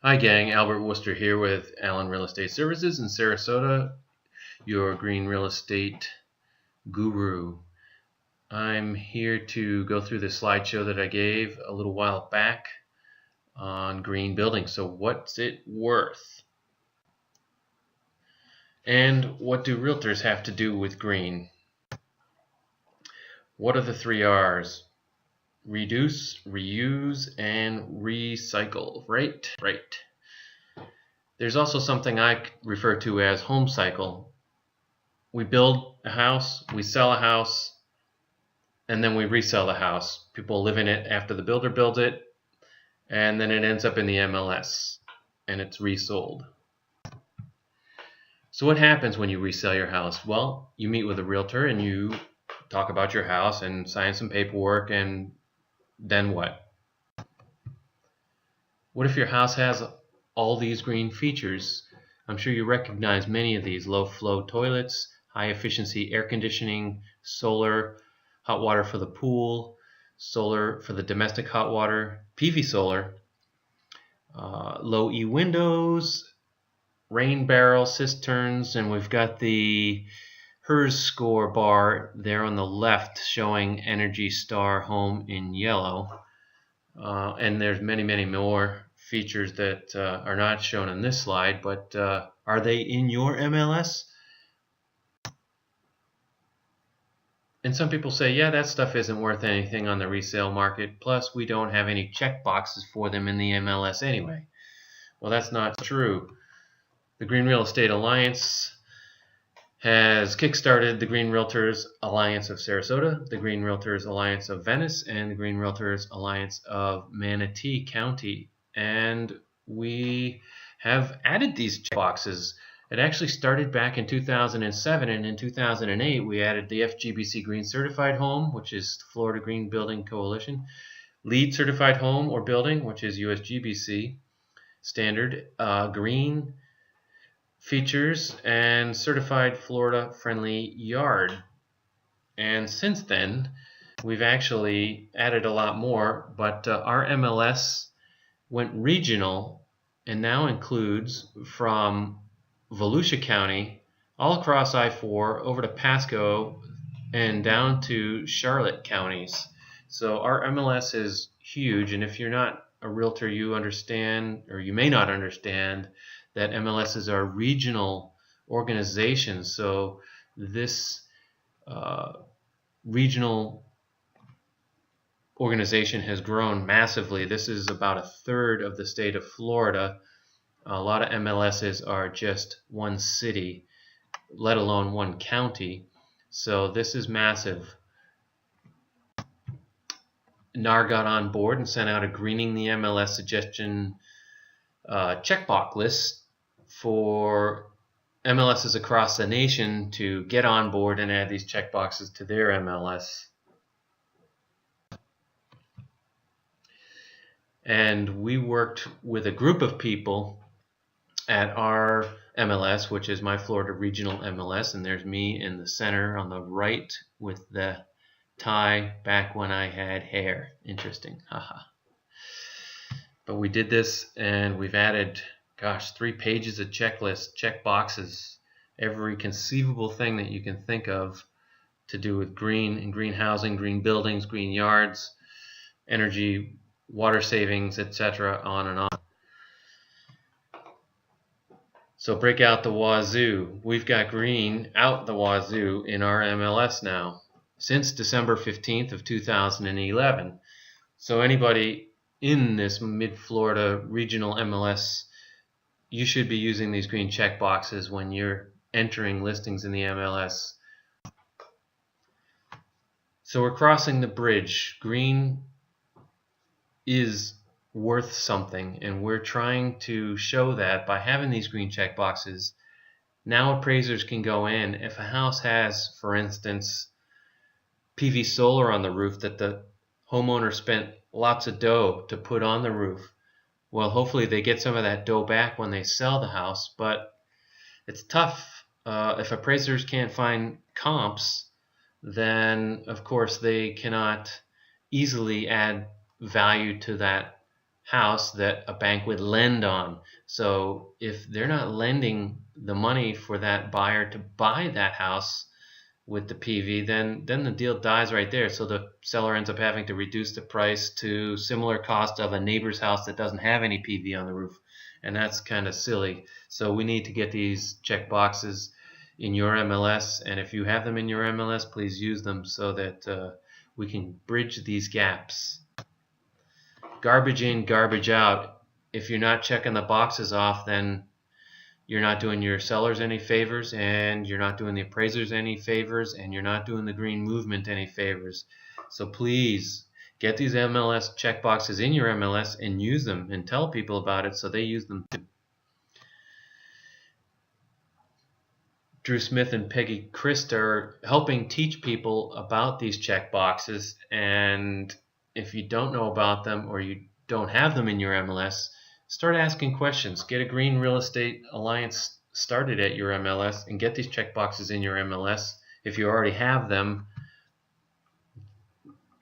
Hi gang, Albert Worcester here with Allen Real Estate Services in Sarasota, your green real estate guru. I'm here to go through the slideshow that I gave a little while back on green buildings. So what's it worth? And what do realtors have to do with green? What are the 3 R's? Reduce, reuse, and recycle, right? Right. There's also something I refer to as home cycle. We build a house, we sell a house, and then we resell the house. People live in it after the builder builds it, and then it ends up in the MLS, and it's resold. So what happens when you resell your house? Well, you meet with a realtor and you talk about your house and sign some paperwork, and then what? What if your house has all these green features? I'm sure you recognize many of these: low flow toilets, high efficiency air conditioning, solar, hot water for the pool, solar for the domestic hot water, PV solar, low E windows, rain barrel cisterns, and we've got the HERS score bar there on the left showing Energy Star Home in yellow. And there's many more features that are not shown in this slide, but are they in your MLS? And some people say, yeah, that stuff isn't worth anything on the resale market, plus we don't have any check boxes for them in the MLS anyway. Well, that's not true. The Green Real Estate Alliance has kickstarted the Green Realtors Alliance of Sarasota, the Green Realtors Alliance of Venice, and the Green Realtors Alliance of Manatee County. And we have added these checkboxes. It actually started back in 2007, and in 2008 we added the USGBC Green Certified Home, which is Florida Green Building Coalition, LEED Certified Home or Building, which is USGBC Standard, Green Features, and Certified Florida Friendly Yard. And since then we've actually added a lot more, but our MLS went regional and now includes from Volusia County all across I-4 over to Pasco and down to Charlotte counties. So our MLS is huge, and if you're not a realtor, you understand, or you may not understand, that MLSs are regional organizations. So this regional organization has grown massively. This is about a third of the state of Florida. A lot of MLSs are just one city, let alone one county. So this is massive. NAR got on board and sent out a greening the MLS suggestion checkbox list for MLSs across the nation to get on board and add these checkboxes to their MLS. And we worked with a group of people at our MLS, which is my Florida Regional MLS, and there's me in the center on the right with the tie back when I had hair. Interesting, haha. But we did this, and we've added, 3 pages of checklists, check boxes, every conceivable thing that you can think of to do with green and green housing, green buildings, green yards, energy, water savings, etc., on and on. So break out the wazoo. We've got green out the wazoo in our MLS now since December 15th of 2011. So anybody in this mid-Florida regional MLS, you should be using these green check boxes when you're entering listings in the MLS. So we're crossing the bridge. Green is worth something, and we're trying to show that by having these green check boxes. Now appraisers can go in. If a house has, for instance, PV solar on the roof that the homeowner spent lots of dough to put on the roof, well, hopefully they get some of that dough back when they sell the house, but it's tough. If appraisers can't find comps, then of course they cannot easily add value to that house that a bank would lend on. So if they're not lending the money for that buyer to buy that house with the PV, then the deal dies right there. So the seller ends up having to reduce the price to similar cost of a neighbor's house that doesn't have any PV on the roof, and that's kind of silly. So we need to get these check boxes in your MLS, and if you have them in your MLS, please use them so that we can bridge these gaps. Garbage in, garbage out. If you're not checking the boxes off, then you're not doing your sellers any favors, and you're not doing the appraisers any favors, and you're not doing the green movement any favors. So please get these MLS checkboxes in your MLS and use them, and tell people about it so they use them too. Drew Smith and Peggy Christ are helping teach people about these checkboxes, and if you don't know about them or you don't have them in your MLS, start asking questions. Get a Green Real Estate Alliance started at your MLS and get these checkboxes in your MLS. If you already have them,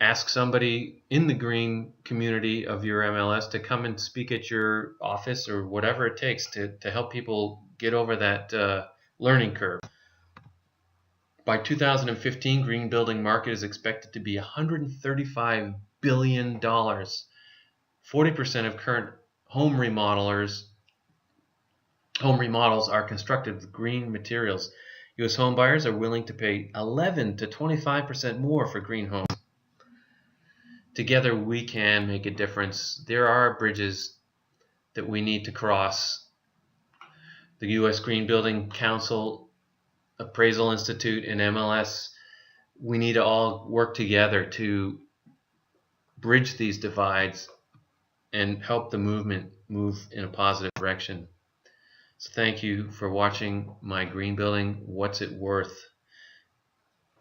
ask somebody in the green community of your MLS to come and speak at your office or whatever it takes to help people get over that learning curve. By 2015, green building market is expected to be $135 billion. 40% of current home remodels are constructed with green materials. U.S. home buyers are willing to pay 11 to 25% more for green homes. Together we can make a difference. There are bridges that we need to cross. The U.S. Green Building Council, Appraisal Institute, and MLS, we need to all work together to bridge these divides and help the movement move in a positive direction. So thank you for watching my green building What's It Worth.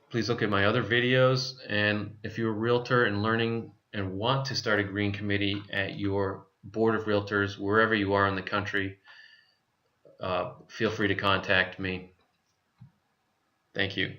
Please look at my other videos, and if you're a realtor and learning and want to start a green committee at your board of realtors, wherever you are in the country, feel free to contact me. Thank you.